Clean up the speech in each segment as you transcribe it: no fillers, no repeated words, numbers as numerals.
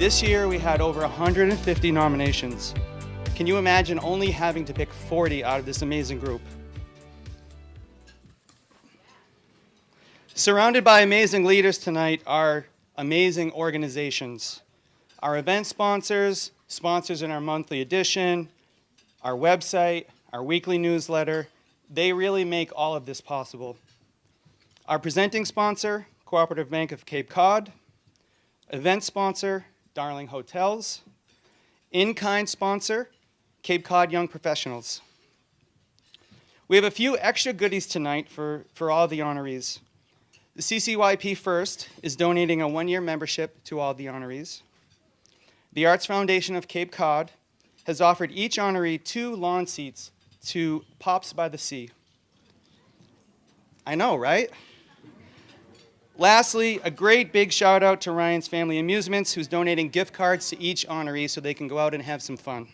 This year we had over 150 nominations. Can you imagine only having to pick 40 out of this amazing group? Surrounded by amazing leaders tonight are amazing organizations. Our event sponsors, sponsors in our monthly edition, our website, our weekly newsletter, they really make all of this possible. Our presenting sponsor, Cooperative Bank of Cape Cod. Event sponsor, Darling Hotels. In-kind sponsor, Cape Cod Young Professionals. We have a few extra goodies tonight for all the honorees. The CCYP First is donating a one-year membership to all the honorees. The Arts Foundation of Cape Cod has offered each honoree 2 lawn seats to Pops by the Sea. I know, right? Lastly, a great big shout out to Ryan's Family Amusements, who's donating gift cards to each honoree so they can go out and have some fun.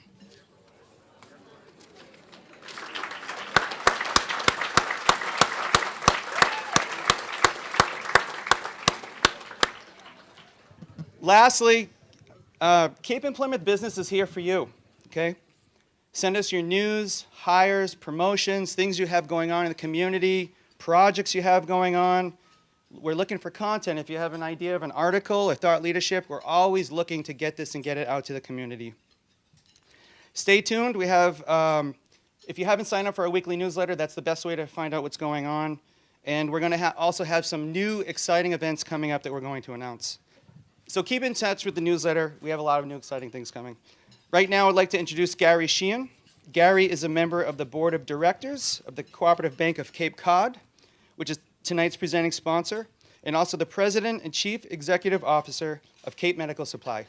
Lastly, Cape and Plymouth Business is here for you, okay? Send us your news, hires, promotions, things you have going on in the community, projects you have going on. We're looking for content. If you have an idea of an article or thought leadership, we're always looking to get this and get it out to the community. Stay tuned. We have, if you haven't signed up for our weekly newsletter, that's the best way to find out what's going on. And we're going to also have some new exciting events coming up that we're going to announce. So keep in touch with the newsletter. We have a lot of new exciting things coming. Right now, I'd like to introduce Gary Sheehan. Gary is a member of the Board of Directors of the Cooperative Bank of Cape Cod, which is tonight's presenting sponsor, and also the President and Chief Executive Officer of Cape Medical Supply.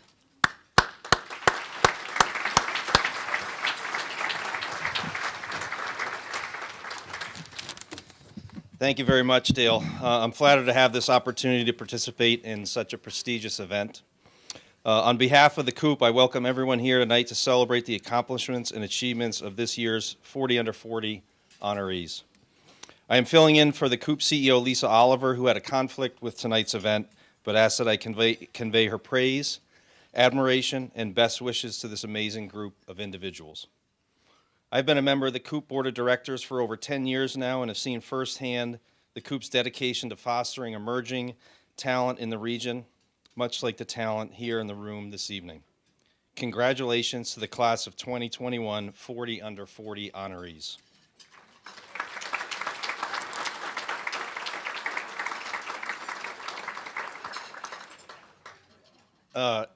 Thank you very much, Dale. I'm flattered to have this opportunity to participate in such a prestigious event. On behalf of the COOP, I welcome everyone here tonight to celebrate the accomplishments and achievements of this year's 40 Under 40 honorees. I am filling in for the COOP CEO, Lisa Oliver, who had a conflict with tonight's event, but asked that I convey her praise, admiration, and best wishes to this amazing group of individuals. I've been a member of the COOP Board of Directors for over 10 years now and have seen firsthand the COOP's dedication to fostering emerging talent in the region, much like the talent here in the room this evening. Congratulations to the class of 2021 40 Under 40 honorees.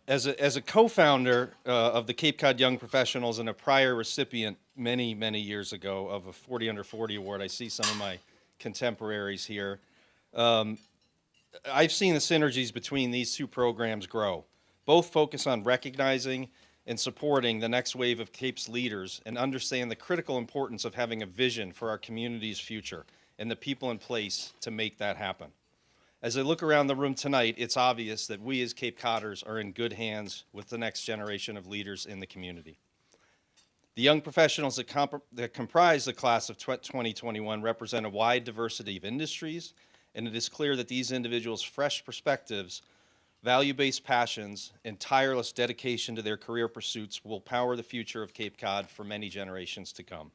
As a co-founder of the Cape Cod Young Professionals and a prior recipient many, many years ago of a 40 Under 40 award, I see some of my contemporaries here. I've seen the synergies between these two programs grow. Both focus on recognizing and supporting the next wave of Cape's leaders and understand the critical importance of having a vision for our community's future and the people in place to make that happen. As I look around the room tonight, it's obvious that we as Cape Codders are in good hands with the next generation of leaders in the community. The young professionals that comprise the class of 2021 represent a wide diversity of industries, and it is clear that these individuals' fresh perspectives, value-based passions, and tireless dedication to their career pursuits will power the future of Cape Cod for many generations to come.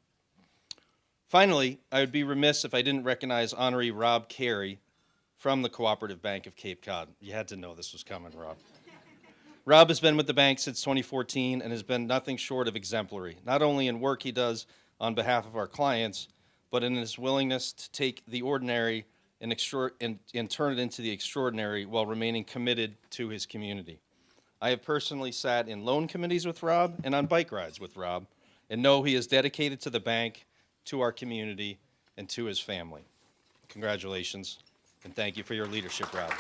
Finally, I would be remiss if I didn't recognize honoree Rob Carey from the Cooperative Bank of Cape Cod. You had to know this was coming, Rob. Rob has been with the bank since 2014 and has been nothing short of exemplary, not only in work he does on behalf of our clients, but in his willingness to take the ordinary and turn it into the extraordinary while remaining committed to his community. I have personally sat in loan committees with Rob and on bike rides with Rob and know he is dedicated to the bank, to our community, and to his family. Congratulations, and thank you for your leadership, Rob.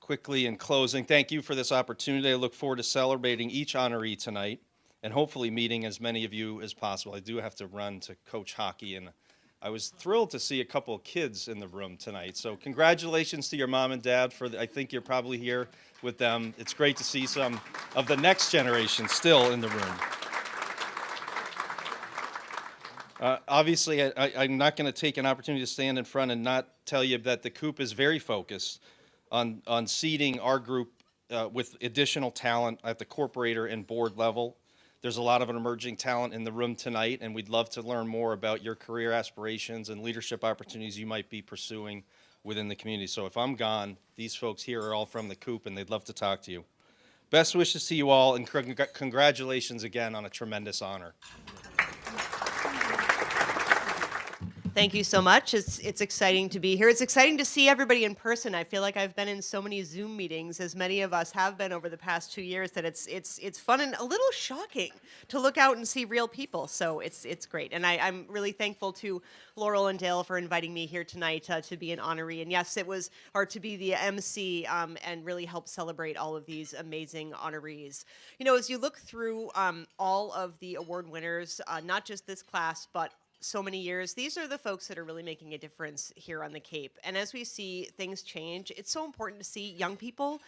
Quickly in closing, thank you for this opportunity. I look forward to celebrating each honoree tonight and hopefully meeting as many of you as possible. I do have to run to coach hockey, and I was thrilled to see a couple of kids in the room tonight. So congratulations to your mom and dad. I think you're probably here with them. It's great to see some of the next generation still in the room. Obviously, I'm not going to take an opportunity to stand in front and not tell you that the Coop is very focused on seeding our group with additional talent at the corporator and board level. There's a lot of emerging talent in the room tonight, and we'd love to learn more about your career aspirations and leadership opportunities you might be pursuing within the community. So if I'm gone, these folks here are all from the Coop, and they'd love to talk to you. Best wishes to you all, and congratulations again on a tremendous honor. Thank you so much. It's exciting to be here. It's exciting to see everybody in person. I feel like I've been in so many Zoom meetings, as many of us have been over the past 2 years, that it's fun and a little shocking to look out and see real people. So it's great. And I'm really thankful to Laurel and Dale for inviting me here tonight to be an honoree. And yes, to be the MC and really help celebrate all of these amazing honorees. You know, as you look through all of the award winners, not just this class, but so many years, these are the folks that are really making a difference here on the Cape. And as we see things change, it's so important to see young people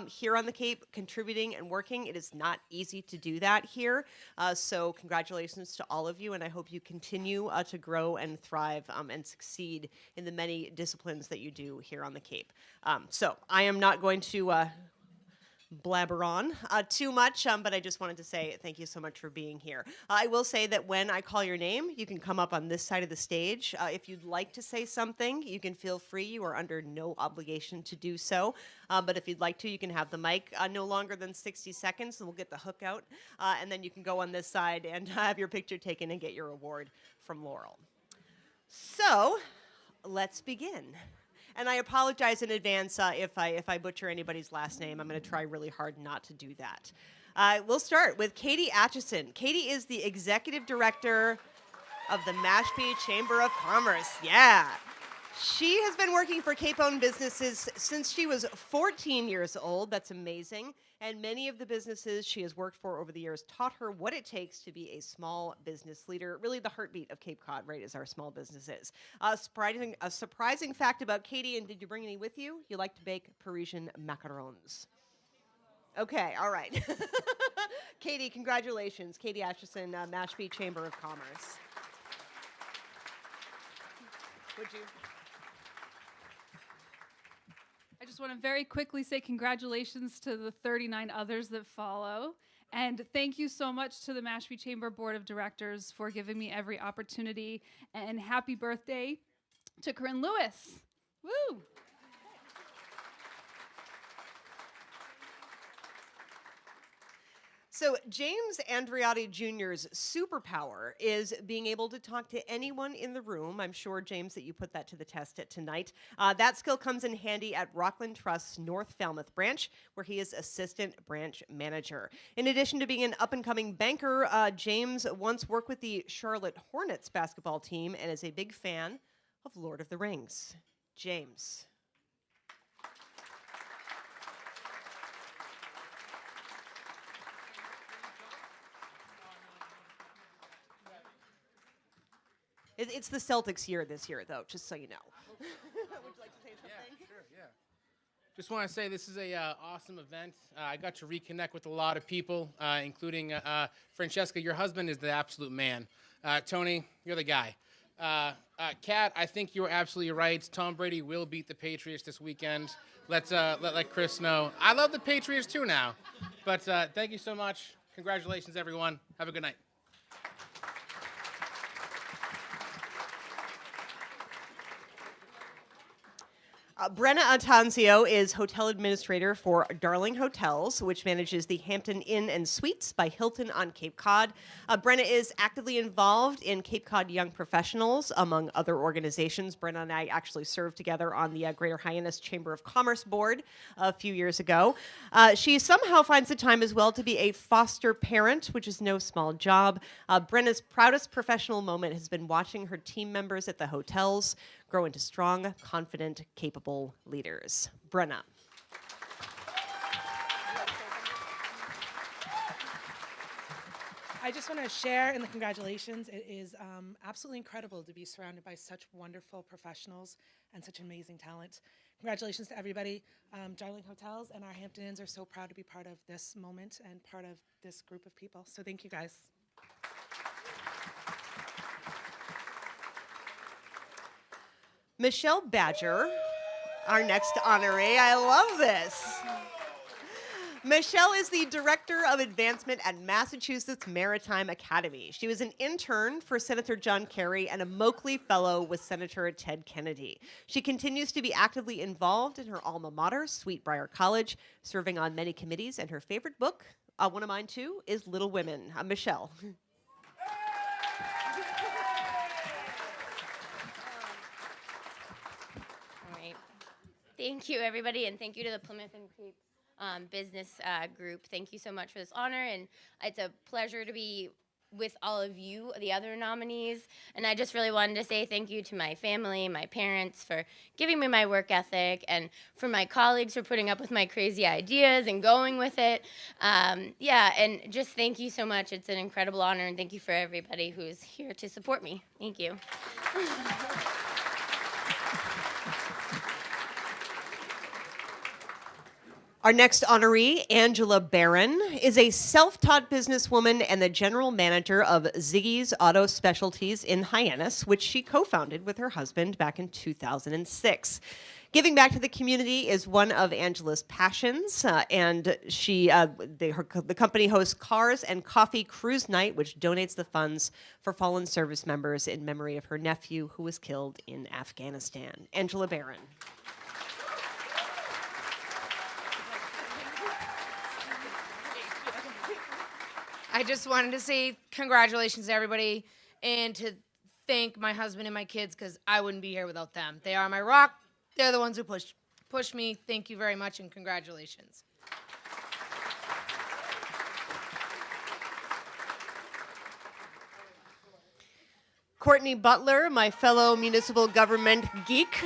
here on the Cape contributing and working. It is not easy to do that here. So congratulations to all of you, and I hope you continue to grow and thrive and succeed in the many disciplines that you do here on the Cape. So I am not going to blabber on too much, but I just wanted to say thank you so much for being here. I will say that when I call your name, you can come up on this side of the stage. If you'd like to say something, you can feel free. You are under no obligation to do so. But if you'd like to, you can have the mic no longer than 60 seconds, and we'll get the hook out. And then you can go on this side and have your picture taken and get your award from Laurel. So let's begin. And I apologize in advance if I butcher anybody's last name. I'm going to try really hard not to do that. We'll start with Katie Atchison. Katie is the executive director of the Mashpee Chamber of Commerce. Yeah. She has been working for Cape-owned businesses since she was 14 years old. That's amazing. And many of the businesses she has worked for over the years taught her what it takes to be a small business leader. Really the heartbeat of Cape Cod, right, is our small businesses. A surprising fact about Katie, and did you bring any with you? You like to bake Parisian macarons. Okay, all right. Katie, congratulations. Katie Atchison, Mashpee Chamber of Commerce. Would you? I just want to very quickly say congratulations to the 39 others that follow. And thank you so much to the Mashpee Chamber Board of Directors for giving me every opportunity. And happy birthday to Corinne Lewis. Woo! So James Andreotti Jr.'s superpower is being able to talk to anyone in the room. I'm sure, James, that you put that to the test tonight. That skill comes in handy at Rockland Trust's North Falmouth branch, where he is assistant branch manager. In addition to being an up-and-coming banker, James once worked with the Charlotte Hornets basketball team and is a big fan of Lord of the Rings. James. It's the Celtics year this year, though, just so you know. Would you like to say something? Yeah, sure, yeah. Just want to say this is a awesome event. I got to reconnect with a lot of people, including Francesca. Your husband is the absolute man. Tony, you're the guy. Kat, I think you were absolutely right. Tom Brady will beat the Patriots this weekend. Let Chris know. I love the Patriots too now. But thank you so much. Congratulations, everyone. Have a good night. Brenna Atanzio is hotel administrator for Darling Hotels, which manages the Hampton Inn and Suites by Hilton on Cape Cod. Brenna is actively involved in Cape Cod Young Professionals, among other organizations. Brenna and I actually served together on the Greater Hyannis Chamber of Commerce Board a few years ago. She somehow finds the time as well to be a foster parent, which is no small job. Brenna's proudest professional moment has been watching her team members at the hotels grow into strong, confident, capable leaders. Brenna. I just want to share in the congratulations. It is absolutely incredible to be surrounded by such wonderful professionals and such amazing talent. Congratulations to everybody. Darling Hotels and our Hampton Inns are so proud to be part of this moment and part of this group of people. So thank you, guys. Michelle Badger, our next honoree. I love this. Michelle is the Director of Advancement at Massachusetts Maritime Academy. She was an intern for Senator John Kerry and a Moakley Fellow with Senator Ted Kennedy. She continues to be actively involved in her alma mater, Sweetbriar College, serving on many committees, and her favorite book, one of mine too, is Little Women. Michelle. All right. Thank you, everybody, and thank you to the Plymouth and Cape business group. Thank you so much for this honor, and it's a pleasure to be with all of you, the other nominees. And I just really wanted to say thank you to my family, my parents for giving me my work ethic, and for my colleagues for putting up with my crazy ideas and going with it. Yeah, and just thank you so much. It's an incredible honor, and thank you for everybody who's here to support me. Thank you. Our next honoree, Angela Barron, is a self-taught businesswoman and the general manager of Ziggy's Auto Specialties in Hyannis, which she co-founded with her husband back in 2006. Giving back to the community is one of Angela's passions, and the company hosts Cars and Coffee Cruise Night, which donates the funds for fallen service members in memory of her nephew who was killed in Afghanistan. Angela Barron. I just wanted to say congratulations to everybody and to thank my husband and my kids because I wouldn't be here without them. They are my rock. They're the ones who push me. Thank you very much and congratulations. Courtney Butler, my fellow municipal government geek,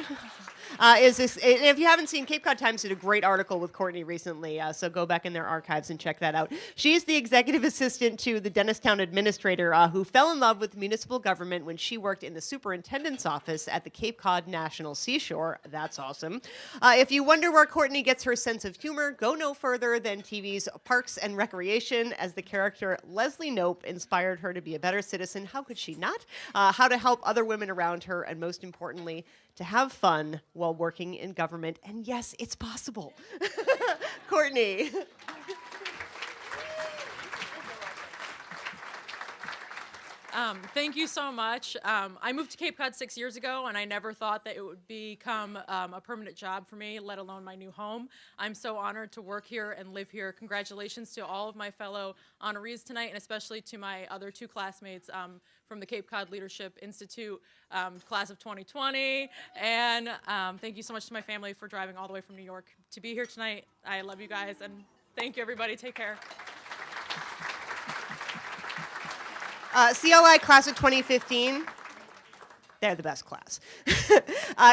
if you haven't seen, Cape Cod Times did a great article with Courtney recently, so go back in their archives and check that out. She is the executive assistant to the Dennistown administrator who fell in love with municipal government when she worked in the superintendent's office at the Cape Cod National Seashore. That's awesome. If you wonder where Courtney gets her sense of humor, go no further than TV's Parks and Recreation, as the character Leslie Knope inspired her to be a better citizen. How could she not? How to help other women around her, and most importantly, to have fun while working in government. And yes, it's possible. Courtney. Thank you so much. I moved to Cape Cod 6 years ago, and I never thought that it would become a permanent job for me, let alone my new home. I'm so honored to work here and live here. Congratulations to all of my fellow honorees tonight, and especially to my other two classmates from the Cape Cod Leadership Institute, class of 2020. And thank you so much to my family for driving all the way from New York to be here tonight. I love you guys, and thank you, everybody. Take care. CLI class of 2015, they're the best class.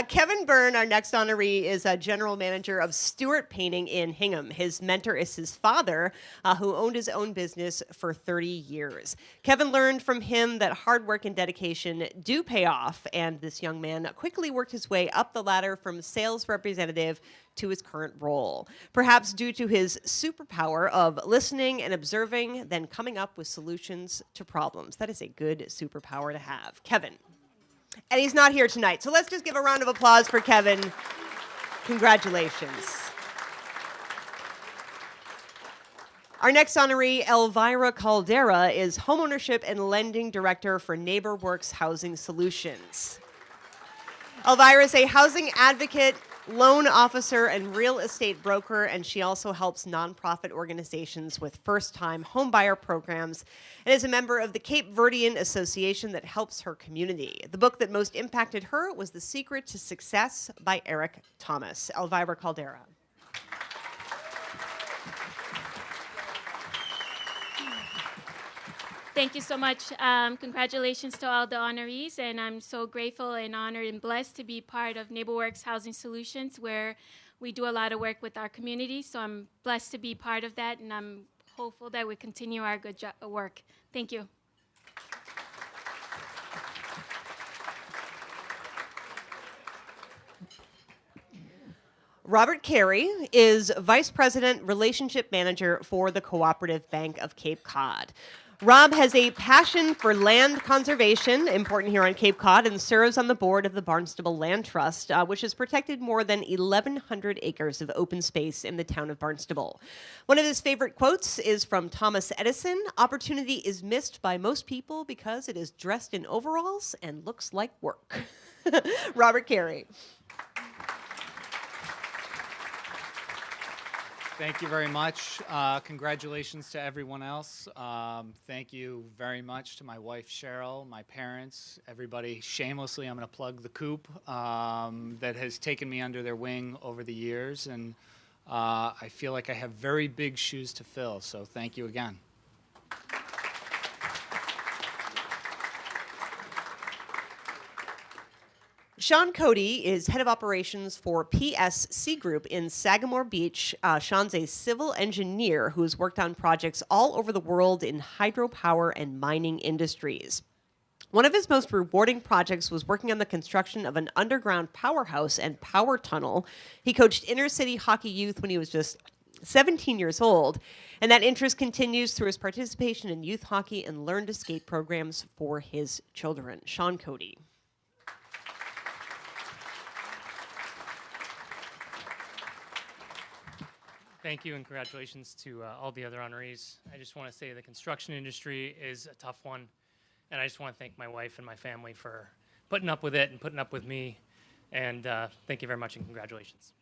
Kevin Byrne, our next honoree, is a general manager of Stewart Painting in Hingham. His mentor is his father, who owned his own business for 30 years. Kevin learned from him that hard work and dedication do pay off, and this young man quickly worked his way up the ladder from sales representative to his current role, perhaps due to his superpower of listening and observing, then coming up with solutions to problems. That is a good superpower to have. Kevin. And he's not here tonight, so let's just give a round of applause for Kevin. Congratulations. Our next honoree, Elvira Caldera, is Homeownership and Lending Director for NeighborWorks Housing Solutions. Elvira is a housing advocate, loan officer, and real estate broker, and she also helps nonprofit organizations with first-time homebuyer programs and is a member of the Cape Verdean Association that helps her community. The book that most impacted her was The Secret to Success by Eric Thomas. Elvira Caldera. Thank you so much. Congratulations to all the honorees, and I'm so grateful and honored and blessed to be part of NeighborWorks Housing Solutions, where we do a lot of work with our community. So I'm blessed to be part of that, and I'm hopeful that we continue our good work. Thank you. Robert Carey is Vice President, Relationship Manager for the Cooperative Bank of Cape Cod. Rob has a passion for land conservation, important here on Cape Cod, and serves on the board of the Barnstable Land Trust, which has protected more than 1,100 acres of open space in the town of Barnstable. One of his favorite quotes is from Thomas Edison: "Opportunity is missed by most people because it is dressed in overalls and looks like work." Robert Carey. Thank you very much. Congratulations to everyone else. Thank you very much to my wife, Cheryl, my parents, everybody. Shamelessly, I'm going to plug the Coop that has taken me under their wing over the years. And I feel like I have very big shoes to fill, so thank you again. Sean Cody is head of operations for PSC Group in Sagamore Beach. Sean's a civil engineer who has worked on projects all over the world in hydropower and mining industries. One of his most rewarding projects was working on the construction of an underground powerhouse and power tunnel. He coached inner-city hockey youth when he was just 17 years old, and that interest continues through his participation in youth hockey and learn to skate programs for his children. Sean Cody. Thank you, and congratulations to all the other honorees. I just want to say the construction industry is a tough one, and I just want to thank my wife and my family for putting up with it and putting up with me, and thank you very much, and congratulations.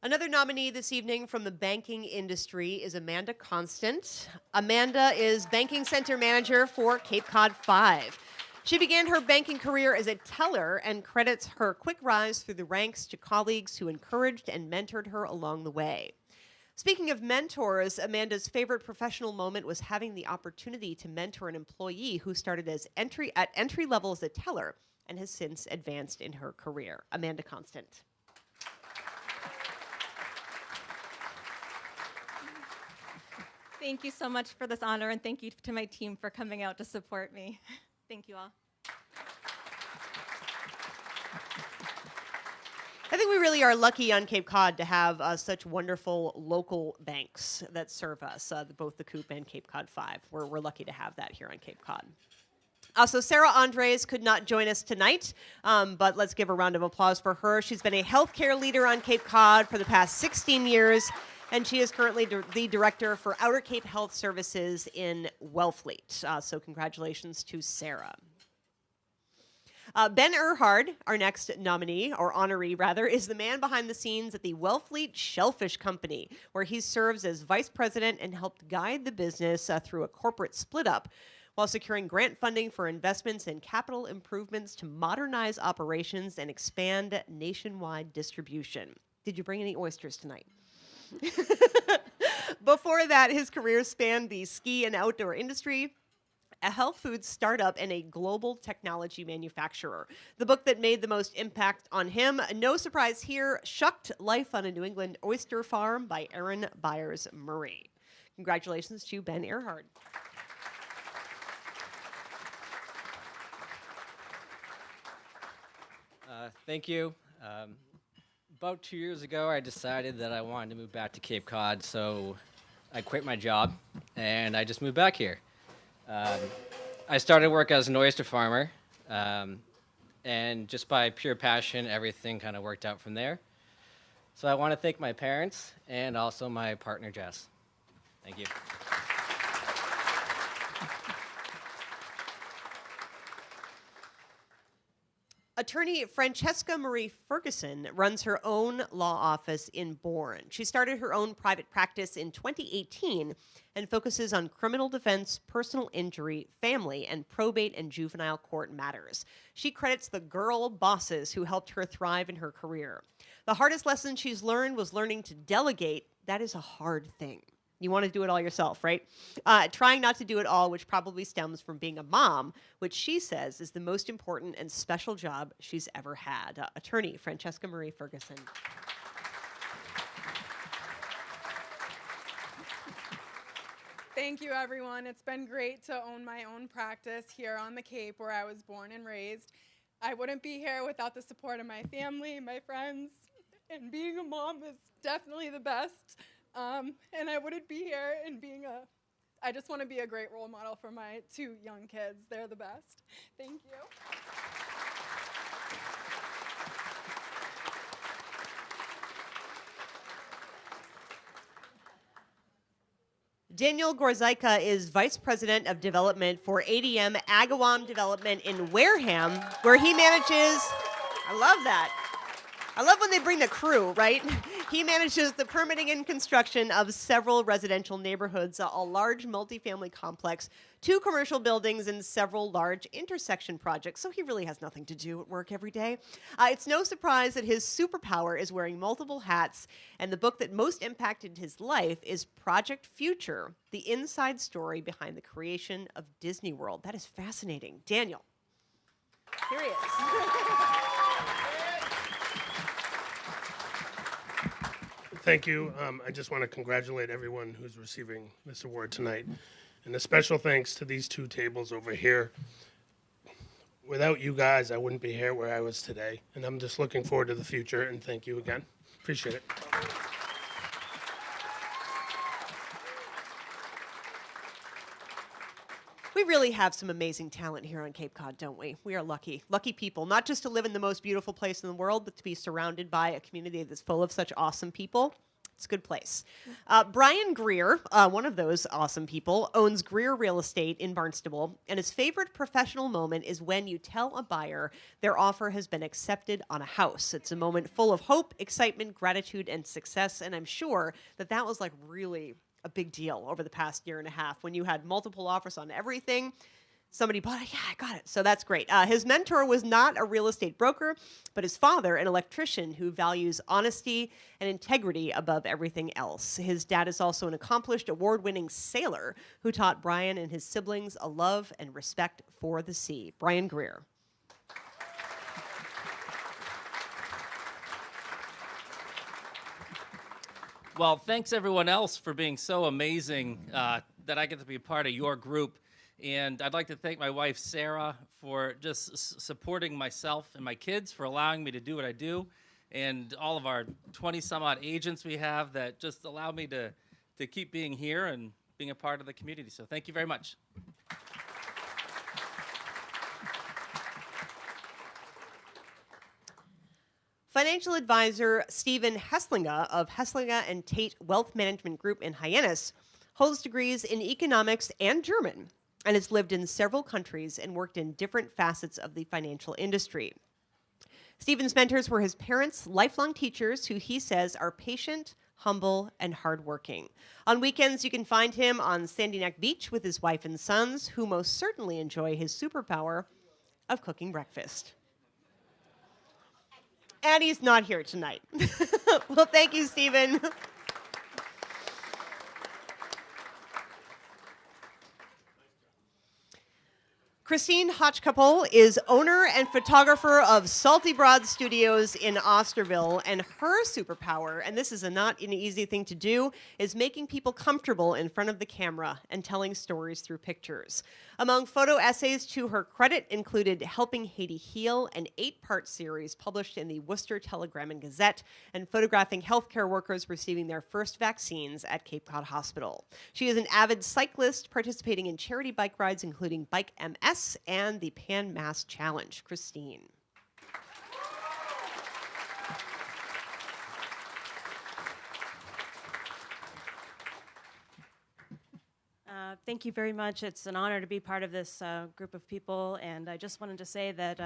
Another nominee this evening from the banking industry is Amanda Constant. Amanda is Banking Center Manager for Cape Cod 5. She began her banking career as a teller and credits her quick rise through the ranks to colleagues who encouraged and mentored her along the way. Speaking of mentors, Amanda's favorite professional moment was having the opportunity to mentor an employee who started at entry level as a teller and has since advanced in her career. Amanda Constant. Thank you so much for this honor, and thank you to my team for coming out to support me. Thank you all. I think we really are lucky on Cape Cod to have such wonderful local banks that serve us, both the Coop and Cape Cod 5. We're lucky to have that here on Cape Cod. So Sarah Andres could not join us tonight, but let's give a round of applause for her. She's been a healthcare leader on Cape Cod for the past 16 years, and she is currently the director for Outer Cape Health Services in Wellfleet. So congratulations to Sarah. Ben Erhard, our next nominee, or honoree rather, is the man behind the scenes at the Wellfleet Shellfish Company, where he serves as vice president and helped guide the business through a corporate split-up while securing grant funding for investments in capital improvements to modernize operations and expand nationwide distribution. Did you bring any oysters tonight? Before that, his career spanned the ski and outdoor industry, a health food startup, and a global technology manufacturer. The book that made the most impact on him, no surprise here, Shucked: Life on a New England Oyster Farm by Aaron Byers Murray. Congratulations to Ben Erhard. Thank you. About 2 years ago, I decided that I wanted to move back to Cape Cod, so I quit my job, and I just moved back here. I started work as an oyster farmer, and just by pure passion, everything kind of worked out from there. So I want to thank my parents and also my partner, Jess. Thank you. Attorney Francesca Marie Ferguson runs her own law office in Bourne. She started her own private practice in 2018 and focuses on criminal defense, personal injury, family, and probate and juvenile court matters. She credits the girl bosses who helped her thrive in her career. The hardest lesson she's learned was learning to delegate. That is a hard thing. You want to do it all yourself, right? Trying not to do it all, which probably stems from being a mom, which she says is the most important and special job she's ever had. Attorney Francesca Marie Ferguson. Thank you, everyone. It's been great to own my own practice here on the Cape where I was born and raised. I wouldn't be here without the support of my family, my friends, and being a mom is definitely the best. And I wouldn't be here and I just want to be a great role model for my 2 young kids. They're the best. Thank you. Daniel Gorzaika is Vice President of Development for ADM Agawam Development in Wareham, where he manages, I love that. I love when they bring the crew, right? He manages the permitting and construction of several residential neighborhoods, a large multifamily complex, 2 commercial buildings, and several large intersection projects. So he really has nothing to do at work every day. It's no surprise that his superpower is wearing multiple hats, and the book that most impacted his life is Project Future, the inside story behind the creation of Disney World. That is fascinating. Daniel. Here he is. Thank you. I just want to congratulate everyone who's receiving this award tonight. And a special thanks to these 2 tables over here. Without you guys, I wouldn't be here where I was today. And I'm just looking forward to the future, and thank you again. Appreciate it. We really have some amazing talent here on Cape Cod, don't we? We are lucky. Lucky people, not just to live in the most beautiful place in the world, but to be surrounded by a community that's full of such awesome people. It's a good place. Brian Greer, one of those awesome people, owns Greer Real Estate in Barnstable, and his favorite professional moment is when you tell a buyer their offer has been accepted on a house. It's a moment full of hope, excitement, gratitude, and success, and I'm sure that that was like really a big deal over the past year and a half when you had multiple offers on everything. Somebody bought it, yeah, I got it. So that's great. His mentor was not a real estate broker, but his father, an electrician who values honesty and integrity above everything else. His dad is also an accomplished award-winning sailor who taught Brian and his siblings a love and respect for the sea. Brian Greer. Well, thanks everyone else for being so amazing that I get to be a part of your group. And I'd like to thank my wife, Sarah, for just supporting myself and my kids, for allowing me to do what I do, and all of our 20-some-odd agents we have that just allow me to keep being here and being a part of the community. So thank you very much. Financial advisor Stephen Hesslinga of Hesslinga and Tate Wealth Management Group in Hyannis holds degrees in economics and German and has lived in several countries and worked in different facets of the financial industry. Stephen's mentors were his parents' lifelong teachers who he says are patient, humble, and hardworking. On weekends, you can find him on Sandy Neck Beach with his wife and sons, who most certainly enjoy his superpower of cooking breakfast. And he's not here tonight. Well, thank you, Stephen. Christine Hotchkapel is owner and photographer of Salty Broad Studios in Osterville, and her superpower, and this is not an easy thing to do, is making people comfortable in front of the camera and telling stories through pictures. Among photo essays to her credit included Helping Haiti Heal, an 8-part series published in the Worcester Telegram and Gazette, and photographing healthcare workers receiving their first vaccines at Cape Cod Hospital. She is an avid cyclist participating in charity bike rides, including Bike MS and the Pan Mass Challenge. Christine. Thank you very much. It's an honor to be part of this group of people, and I just wanted to say that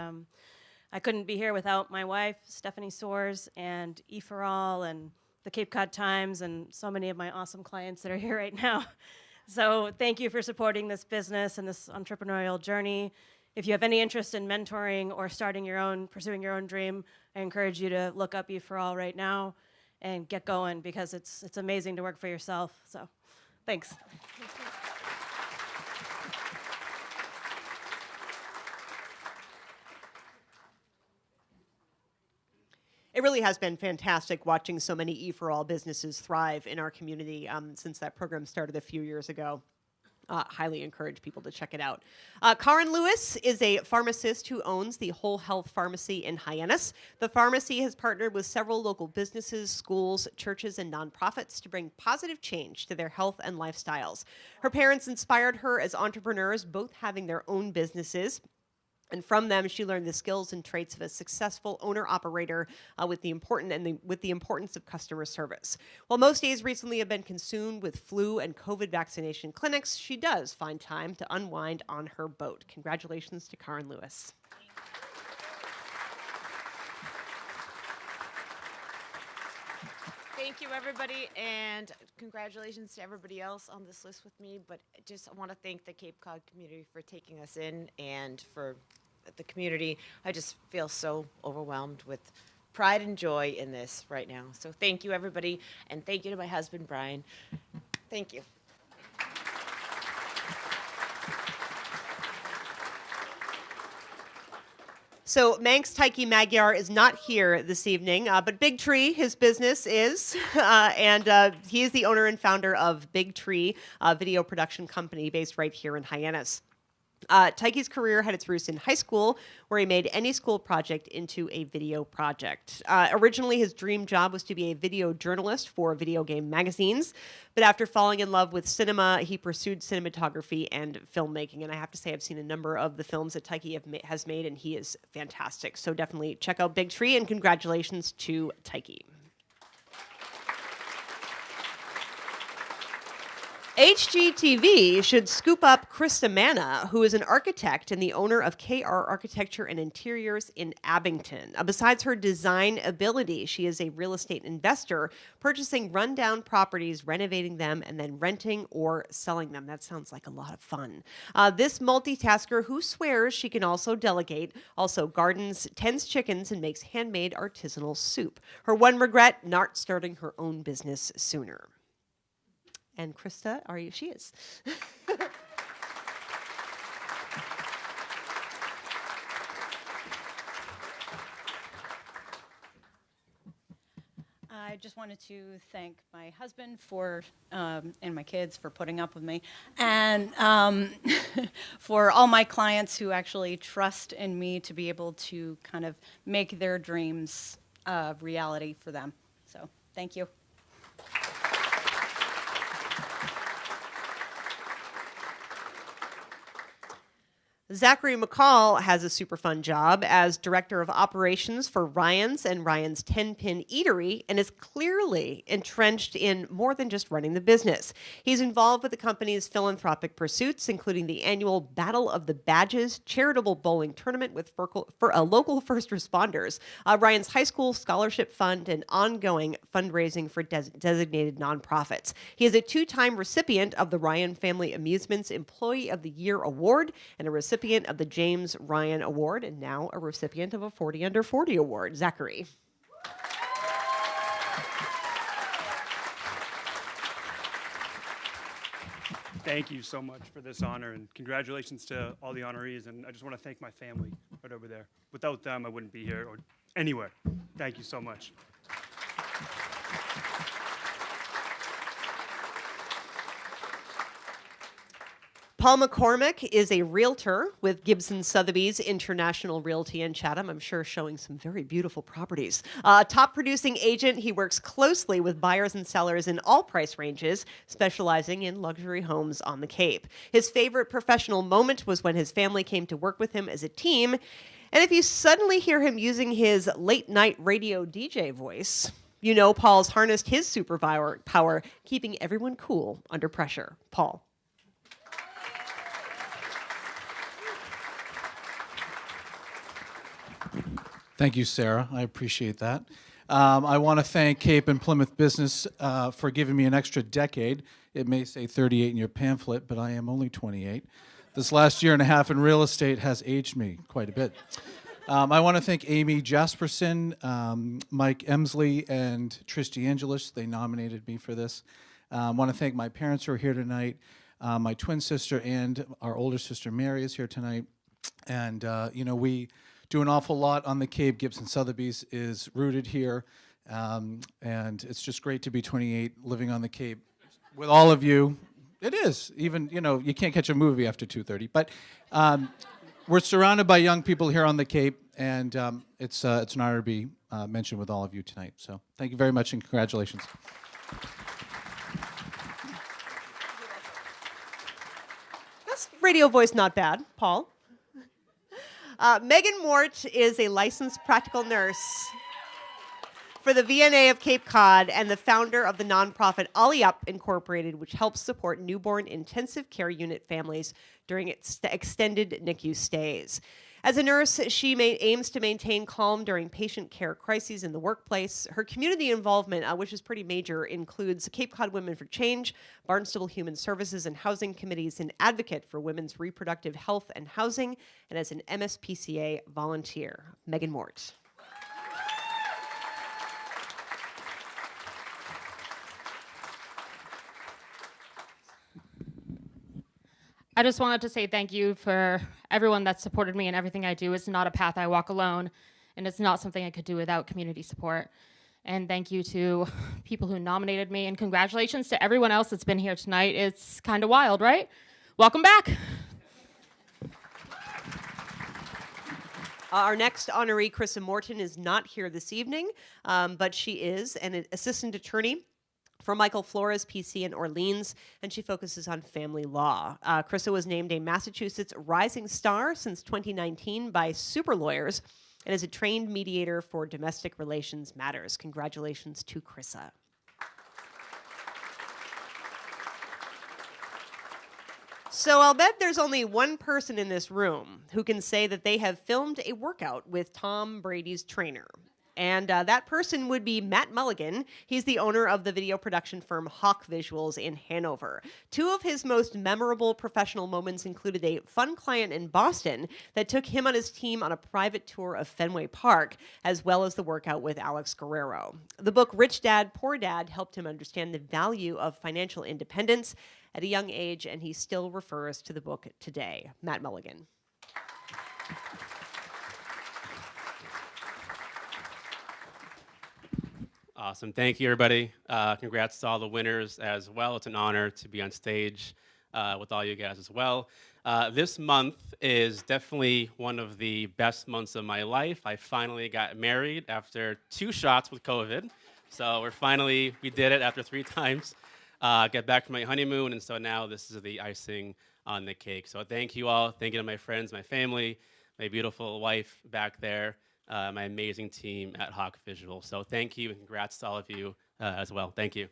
I couldn't be here without my wife, Stephanie Soares, and E4All, and the Cape Cod Times, and so many of my awesome clients that are here right now. So thank you for supporting this business and this entrepreneurial journey. If you have any interest in mentoring or pursuing your own dream, I encourage you to look up E4All right now and get going, because it's amazing to work for yourself. So thanks. It really has been fantastic watching so many E4All businesses thrive in our community since that program started a few years ago. Highly encourage people to check it out. Karen Lewis is a pharmacist who owns the Whole Health Pharmacy in Hyannis. The pharmacy has partnered with several local businesses, schools, churches, and nonprofits to bring positive change to their health and lifestyles. Her parents inspired her as entrepreneurs, both having their own businesses. And from them, she learned the skills and traits of a successful owner-operator with the importance of customer service. While most days recently have been consumed with flu and COVID vaccination clinics, she does find time to unwind on her boat. Congratulations to Karen Lewis. Thank you, everybody, and congratulations to everybody else on this list with me. But I want to thank the Cape Cod community for taking us in, and for the community. I just feel so overwhelmed with pride and joy in this right now. So thank you, everybody, and thank you to my husband, Brian. Thank you. So Manx Taiki Magyar is not here this evening, but Big Tree, his business is, and he is the owner and founder of Big Tree, a video production company based right here in Hyannis. Taiki's career had its roots in high school, where he made any school project into a video project. Originally, his dream job was to be a video journalist for video game magazines, but after falling in love with cinema, he pursued cinematography and filmmaking. And I have to say, I've seen a number of the films that Taiki has made, and he is fantastic. So definitely check out Big Tree, and congratulations to Taiki. HGTV should scoop up Krista Manna, who is an architect and the owner of KR Architecture and Interiors in Abington. Besides her design ability, she is a real estate investor, purchasing rundown properties, renovating them, and then renting or selling them. That sounds like a lot of fun. This multitasker, who swears she can also delegate, also gardens, tends chickens, and makes handmade artisanal soup. Her one regret, not starting her own business sooner. And Krista, she is. I just wanted to thank my husband and my kids for putting up with me, and for all my clients who actually trust in me to be able to kind of make their dreams a reality for them. So thank you. Zachary McCall has a super fun job as director of operations for Ryan's and Ryan's 10-Pin Eatery, and is clearly entrenched in more than just running the business. He's involved with the company's philanthropic pursuits, including the annual Battle of the Badges charitable bowling tournament with local first responders, Ryan's high school scholarship fund, and ongoing fundraising for designated nonprofits. He is a two-time recipient of the Ryan Family Amusements Employee of the Year Award and a recipient of the James Ryan Award, and now a recipient of a 40 Under 40 Award. Zachary. Thank you so much for this honor, and congratulations to all the honorees. And I just want to thank my family right over there. Without them, I wouldn't be here or anywhere. Thank you so much. Paul McCormick is a realtor with Gibson Sotheby's International Realty in Chatham. I'm sure showing some very beautiful properties. Top producing agent, he works closely with buyers and sellers in all price ranges, specializing in luxury homes on the Cape. His favorite professional moment was when his family came to work with him as a team. And if you suddenly hear him using his late night radio DJ voice, you know Paul's harnessed his superpower, keeping everyone cool under pressure. Paul. Thank you, Sarah. I appreciate that. I want to thank Cape and Plymouth Business for giving me an extra decade. It may say 38 in your pamphlet, but I am only 28. This last year and a half in real estate has aged me quite a bit. I want to thank Amy Jasperson, Mike Emsley, and Trish DeAngelis. They nominated me for this. I want to thank my parents who are here tonight. My twin sister and our older sister Mary is here tonight. And, we do an awful lot on the Cape. Gibson Sotheby's is rooted here, and it's just great to be 28, living on the Cape with all of you It is. Even, you can't catch a movie after 2:30. But we're surrounded by young people here on the Cape, and it's an honor to be mentioned with all of you tonight. So thank you very much, and congratulations. That's radio voice not bad, Paul. Megan Mort is a licensed practical nurse for the VNA of Cape Cod and the founder of the nonprofit Ollie Up Incorporated, which helps support newborn intensive care unit families during its extended NICU stays. As a nurse, she aims to maintain calm during patient care crises in the workplace. Her community involvement, which is pretty major, includes Cape Cod Women for Change, Barnstable Human Services and Housing Committees, an advocate for women's reproductive health and housing, and as an MSPCA volunteer. Megan Mort. I just wanted to say thank you for everyone that supported me in everything I do. It's not a path I walk alone, and it's not something I could do without community support. And thank you to people who nominated me, and congratulations to everyone else that's been here tonight. It's kind of wild, right? Welcome back. Our next honoree, Krista Morton, is not here this evening, but she is an assistant attorney for Michael Flores, PC in Orleans, and she focuses on family law. Krista was named a Massachusetts Rising Star since 2019 by Super Lawyers and is a trained mediator for domestic relations matters. Congratulations to Krista. So I'll bet there's only one person in this room who can say that they have filmed a workout with Tom Brady's trainer. And that person would be Matt Mulligan. He's the owner of the video production firm Hawk Visuals in Hanover. Two of his most memorable professional moments included a fun client in Boston that took him and his team on a private tour of Fenway Park, as well as the workout with Alex Guerrero. The book Rich Dad, Poor Dad helped him understand the value of financial independence at a young age, and he still refers to the book today. Matt Mulligan. Awesome. Thank you, everybody. Congrats to all the winners as well. It's an honor to be on stage with all you guys as well. This month is definitely one of the best months of my life. I finally got married after 2 shots with COVID. So we did it after 3 times. Got back from my honeymoon, and so now this is the icing on the cake. So thank you all. Thank you to my friends, my family, my beautiful wife back there. My amazing team at Hawk Visual. So thank you and congrats to all of you as well. Thank you.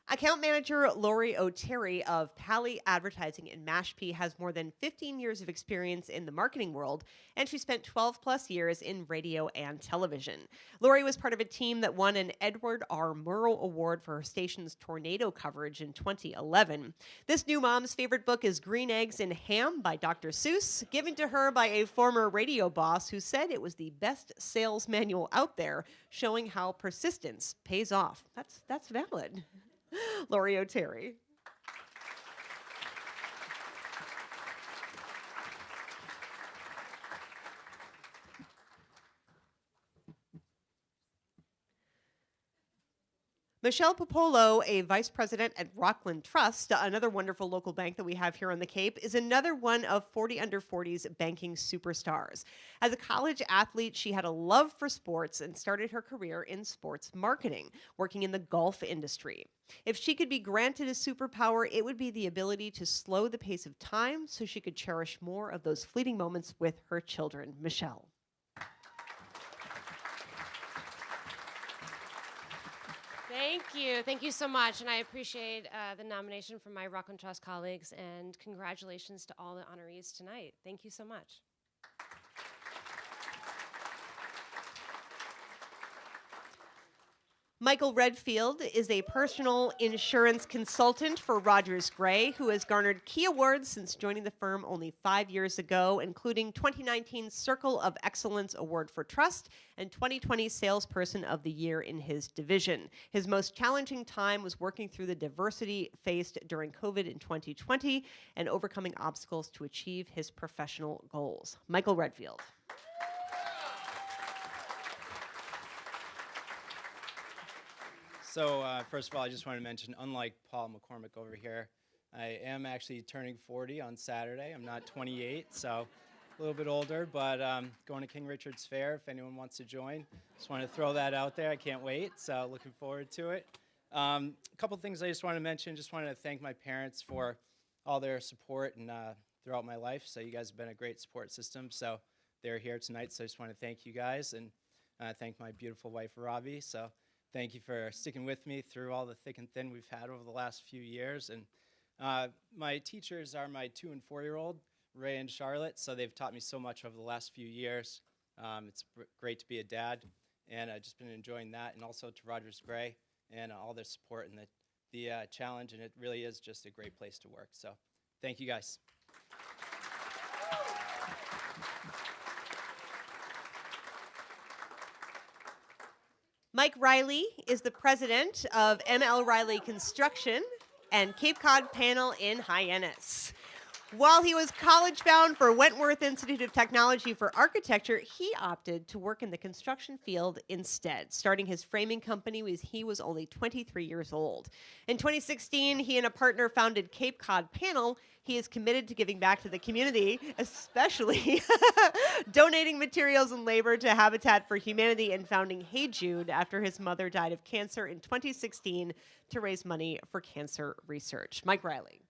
Account manager Lori O'Terry of Pally Advertising in Mashpee has more than 15 years of experience in the marketing world, and she spent 12 plus years in radio and television. Lori was part of a team that won an Edward R. Murrow Award for her station's tornado coverage in 2011. This new mom's favorite book is Green Eggs and Ham by Dr. Seuss, given to her by a former radio boss who said it was the best sales manual out there, showing how persistence pays off. That's valid. Lori O'Terry. Michelle Popolo, a vice president at Rockland Trust, another wonderful local bank that we have here on the Cape, is another one of 40 Under 40's banking superstars. As a college athlete, she had a love for sports and started her career in sports marketing, working in the golf industry. If she could be granted a superpower, it would be the ability to slow the pace of time so she could cherish more of those fleeting moments with her children. Michelle. Thank you so much, and I appreciate the nomination from my Rockland Trust colleagues, and congratulations to all the honorees tonight. Thank you so much. Michael Redfield is a personal insurance consultant for Rogers Gray, who has garnered key awards since joining the firm only 5 years ago, including 2019 Circle of Excellence Award for Trust and 2020 Salesperson of the Year in his division. His most challenging time was working through the diversity faced during COVID in 2020 and overcoming obstacles to achieve his professional goals. Michael Redfield. So first of all, I just want to mention, unlike Paul McCormick over here, I am actually turning 40 on Saturday. I'm not 28, so a little bit older, but going to King Richard's Fair if anyone wants to join. Just want to throw that out there. I can't wait, so looking forward to it. A couple things I just want to mention. Just wanted to thank my parents for all their support and throughout my life. So you guys have been a great support system. So they're here tonight, so I just want to thank you guys and thank my beautiful wife, Robbie. So thank you for sticking with me through all the thick and thin we've had over the last few years. And my teachers are my 2- and 4-year-old, Ray and Charlotte, so they've taught me so much over the last few years. It's great to be a dad, and I've just been enjoying that, and also to Rogers Gray and all their support and the challenge, and it really is just a great place to work. So thank you guys. Mike Riley is the president of ML Riley Construction and Cape Cod Panel in Hyannis. While he was college-bound for Wentworth Institute of Technology for Architecture, he opted to work in the construction field instead, starting his framing company when he was only 23 years old. In 2016, he and a partner founded Cape Cod Panel. He is committed to giving back to the community, especially donating materials and labor to Habitat for Humanity and founding Hey Jude after his mother died of cancer in 2016 to raise money for cancer research. Mike Riley.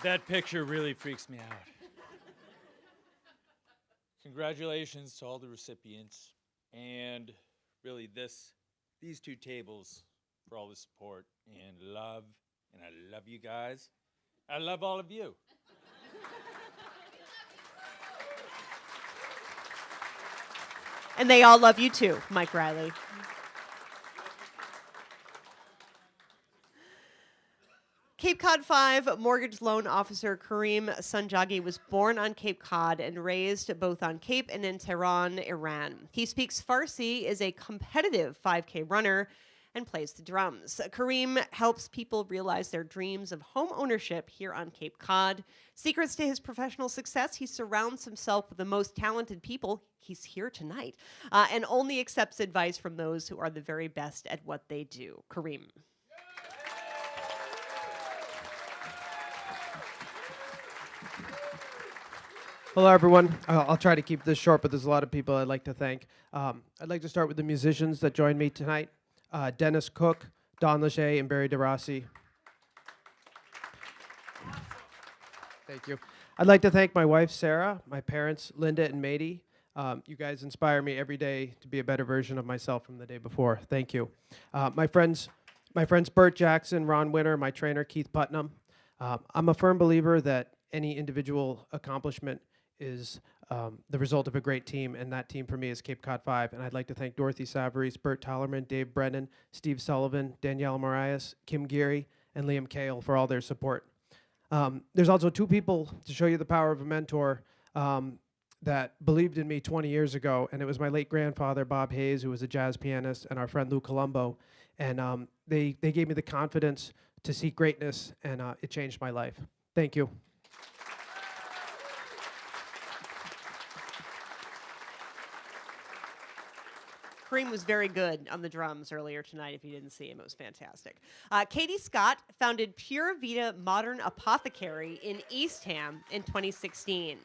That picture really freaks me out. Congratulations to all the recipients, and really these two tables for all the support and love, and I love you guys. I love all of you. And they all love you too, Mike Riley. Cape Cod 5 mortgage loan officer Kareem Sanjagi was born on Cape Cod and raised both on Cape and in Tehran, Iran. He speaks Farsi, is a competitive 5K runner, and plays the drums. Kareem helps people realize their dreams of home ownership here on Cape Cod. Secrets to his professional success, he surrounds himself with the most talented people. He's here tonight, and only accepts advice from those who are the very best at what they do. Kareem. Hello, everyone. I'll try to keep this short, but there's a lot of people I'd like to thank. I'd like to start with the musicians that joined me tonight. Dennis Cook, Don Lachey, and Barry DeRossi. Thank you. I'd like to thank my wife, Sarah, my parents, Linda and Mady. You guys inspire me every day to be a better version of myself from the day before. Thank you. My friends Bert Jackson, Ron Winter, my trainer, Keith Putnam. I'm a firm believer that any individual accomplishment is the result of a great team, and that team for me is Cape Cod 5. And I'd like to thank Dorothy Savarese, Bert Tollerman, Dave Brennan, Steve Sullivan, Danielle Marias, Kim Geary, and Liam Kale for all their support. There's also two people to show you the power of a mentor that believed in me 20 years ago, and it was my late grandfather, Bob Hayes, who was a jazz pianist, and our friend Lou Colombo. And they gave me the confidence to seek greatness, and it changed my life. Thank you. Kareem was very good on the drums earlier tonight. If you didn't see him, it was fantastic. Katie Scott founded Pure Vita Modern Apothecary in Eastham in 2016.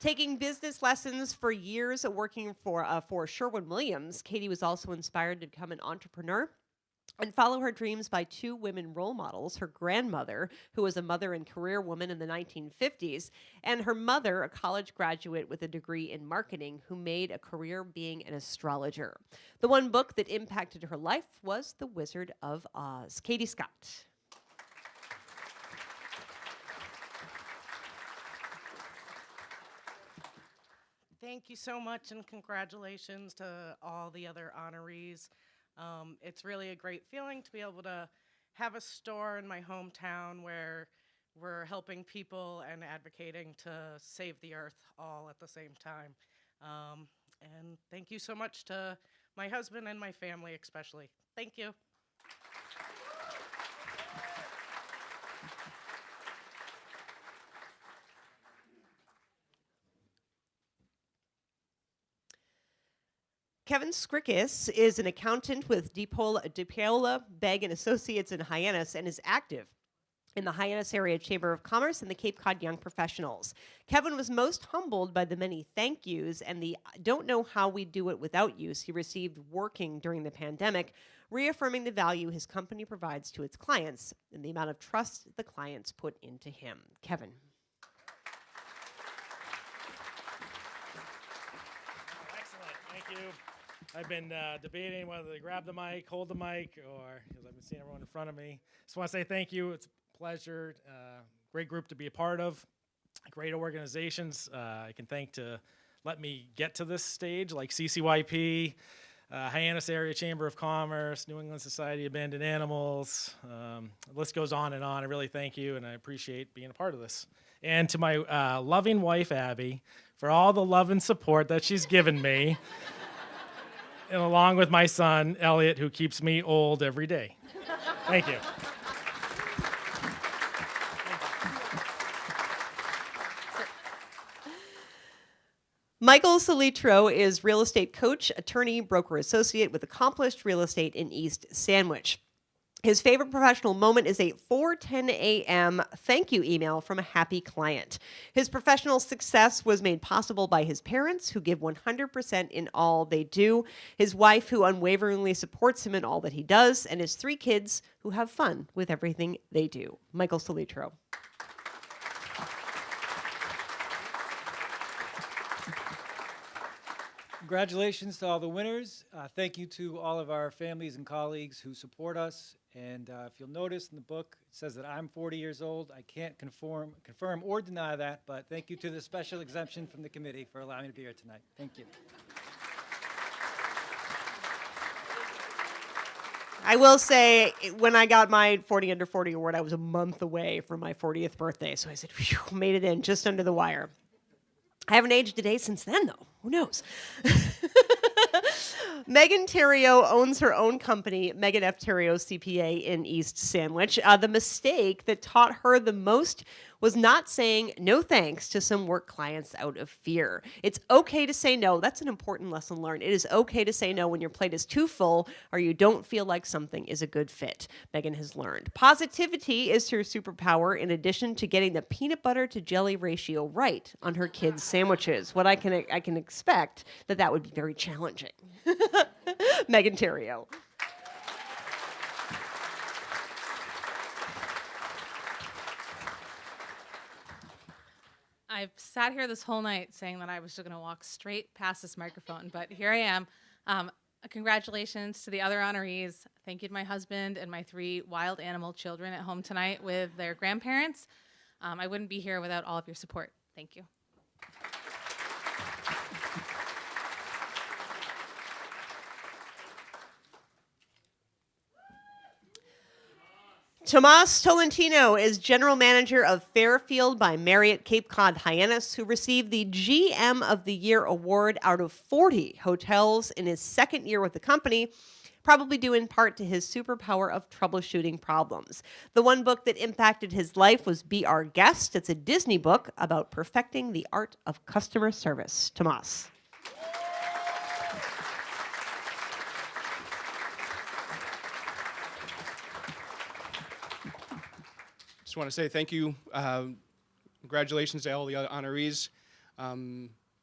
Taking business lessons for years working for Sherwin-Williams, Katie was also inspired to become an entrepreneur and follow her dreams by two women role models, her grandmother, who was a mother and career woman in the 1950s, and her mother, a college graduate with a degree in marketing, who made a career being an astrologer. The one book that impacted her life was The Wizard of Oz. Katie Scott. Thank you so much, and congratulations to all the other honorees. It's really a great feeling to be able to have a store in my hometown where we're helping people and advocating to save the earth all at the same time. And thank you so much to my husband and my family especially. Thank you. Kevin Skrikis is an accountant with DePaola, Begg and Associates in Hyannis and is active in the Hyannis Area Chamber of Commerce and the Cape Cod Young Professionals. Kevin was most humbled by the many thank yous and the "don't know how we do it without yous" he received working during the pandemic, reaffirming the value his company provides to its clients and the amount of trust the clients put into him. Kevin. Excellent. Thank you. I've been debating whether to grab the mic, hold the mic, or because I've been seeing everyone in front of me. Just want to say thank you. It's a pleasure. Great group to be a part of. Great organizations. I can thank to let me get to this stage, like CCYP, Hyannis Area Chamber of Commerce, New England Society of Abandoned Animals. The list goes on and on. I really thank you, and I appreciate being a part of this. And to my loving wife, Abby, for all the love and support that she's given me. And along with my son, Elliot, who keeps me old every day. Thank you. Michael Salitro is real estate coach, attorney, broker associate with Accomplished Real Estate in East Sandwich. His favorite professional moment is a 4:10 a.m. thank you email from a happy client. His professional success was made possible by his parents, who give 100% in all they do, his wife, who unwaveringly supports him in all that he does, and his 3 kids, who have fun with everything they do. Michael Salitro. Congratulations to all the winners. Thank you to all of our families and colleagues who support us. And if you'll notice in the book, it says that I'm 40 years old. I can't confirm or deny that, but thank you to the special exemption from the committee for allowing me to be here tonight. Thank you. I will say, when I got my 40 under 40 award, I was a month away from my 40th birthday. So I said, phew, made it in just under the wire. I haven't aged a day since then, though. Who knows? Megan Theriault owns her own company, Megan F. Theriault CPA in East Sandwich. The mistake that taught her the most was not saying no thanks to some work clients out of fear. It's okay to say no. That's an important lesson learned. It is okay to say no when your plate is too full or you don't feel like something is a good fit, Megan has learned. Positivity is her superpower, in addition to getting the peanut butter to jelly ratio right on her kids' sandwiches. What I can expect that would be very challenging. Megan Theriault. I've sat here this whole night saying that I was just going to walk straight past this microphone, but here I am. Congratulations to the other honorees. Thank you to my husband and my 3 wild animal children at home tonight with their grandparents. I wouldn't be here without all of your support. Thank you. Tomas Tolentino is general manager of Fairfield by Marriott Cape Cod Hyannis, who received the GM of the Year award out of 40 hotels in his 2nd year with the company, probably due in part to his superpower of troubleshooting problems. The one book that impacted his life was Be Our Guest. It's a Disney book about perfecting the art of customer service. Tomas. Just want to say thank you. Congratulations to all the other honorees.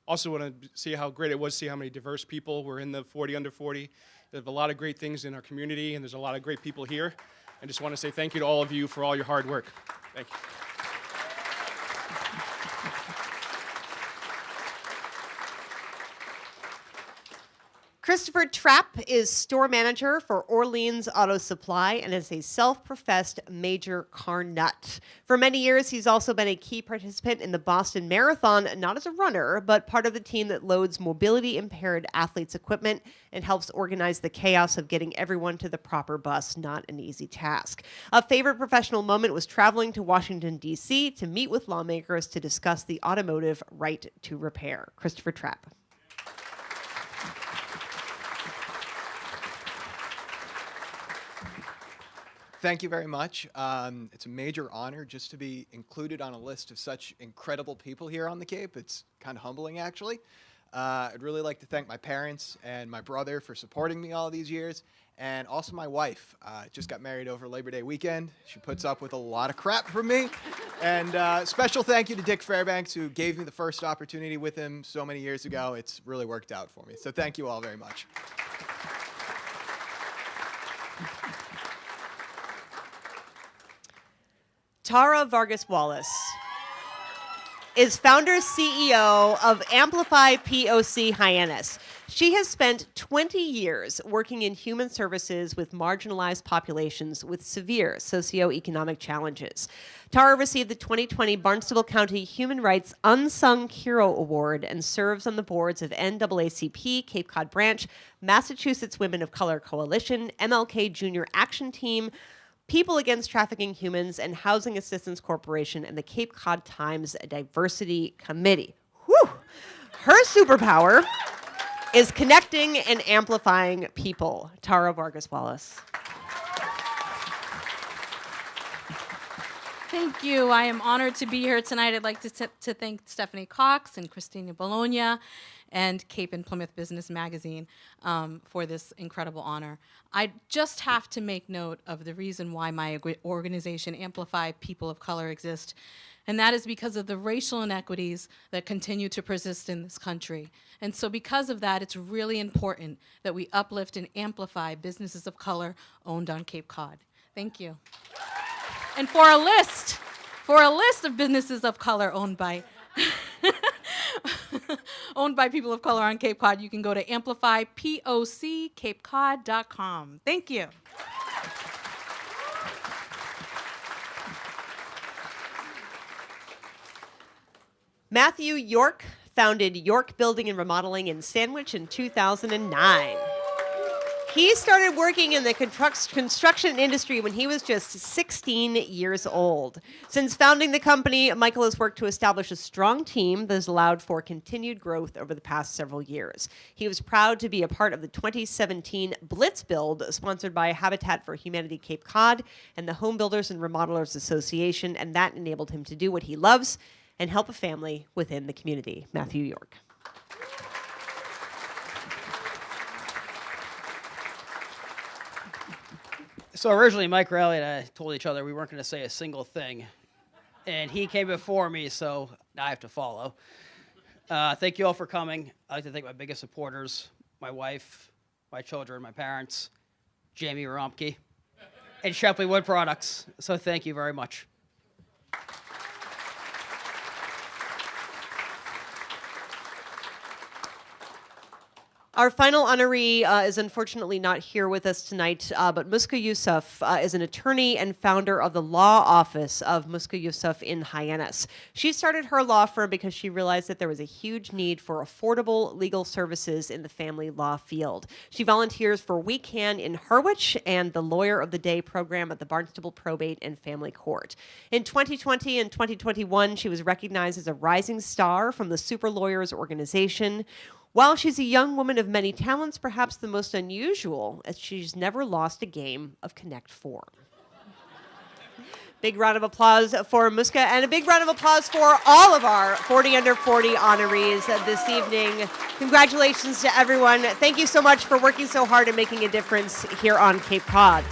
Also want to see how great it was to see how many diverse people were in the 40 under 40. There's a lot of great things in our community, and there's a lot of great people here. I just want to say thank you to all of you for all your hard work. Thank you. Christopher Trapp is store manager for Orleans Auto Supply and is a self-professed major car nut. For many years, he's also been a key participant in the Boston Marathon, not as a runner, but part of the team that loads mobility-impaired athletes' equipment and helps organize the chaos of getting everyone to the proper bus, not an easy task. A favorite professional moment was traveling to Washington, D.C. to meet with lawmakers to discuss the automotive right to repair. Christopher Trapp. Thank you very much. It's a major honor just to be included on a list of such incredible people here on the Cape. It's kind of humbling, actually. I'd really like to thank my parents and my brother for supporting me all these years, and also my wife. Just got married over Labor Day weekend. She puts up with a lot of crap from me. And special thank you to Dick Fairbanks, who gave me the first opportunity with him so many years ago. It's really worked out for me. So thank you all very much. Tara Vargas Wallace is founder CEO of Amplify POC Hyannis. She has spent 20 years working in human services with marginalized populations with severe socioeconomic challenges. Tara received the 2020 Barnstable County Human Rights Unsung Hero Award and serves on the boards of NAACP, Cape Cod Branch, Massachusetts Women of Color Coalition, MLK Junior Action Team, People Against Trafficking Humans, and Housing Assistance Corporation, and the Cape Cod Times Diversity Committee. Whew. Her superpower is connecting and amplifying people. Tara Vargas Wallace. Thank you. I am honored to be here tonight. I'd like to thank Stephanie Cox and Christina Bologna and Cape and Plymouth Business Magazine for this incredible honor. I just have to make note of the reason why my organization, Amplify People of Color, exists, and that is because of the racial inequities that continue to persist in this country. And so because of that, it's really important that we uplift and amplify businesses of color owned on Cape Cod. Thank you. And for a list of businesses of color owned by people of color on Cape Cod, you can go to amplifypocCapeCod.com. Thank you. Matthew York founded York Building and Remodeling in Sandwich in 2009. He started working in the construction industry when he was just 16 years old. Since founding the company, Michael has worked to establish a strong team that has allowed for continued growth over the past several years. He was proud to be a part of the 2017 Blitz Build, sponsored by Habitat for Humanity Cape Cod and the Home Builders and Remodelers Association, and that enabled him to do what he loves and help a family within the community. Matthew York. So originally, Mike Riley and I told each other we weren't going to say a single thing. And he came before me, so now I have to follow. Thank you all for coming. I'd like to thank my biggest supporters, my wife, my children, my parents, Jamie Romke, and Shepley Wood Products. So thank you very much. Our final honoree is unfortunately not here with us tonight, but Muska Yusuf is an attorney and founder of the law office of Muska Yusuf in Hyannis. She started her law firm because she realized that there was a huge need for affordable legal services in the family law field. She volunteers for We Can in Harwich and the Lawyer of the Day program at the Barnstable Probate and Family Court. In 2020 and 2021, she was recognized as a rising star from the Super Lawyers organization. While she's a young woman of many talents, perhaps the most unusual, as she's never lost a game of Connect 4. Big round of applause for Muska, and a big round of applause for all of our 40 Under 40 honorees this evening. Congratulations to everyone. Thank you so much for working so hard and making a difference here on Cape Cod.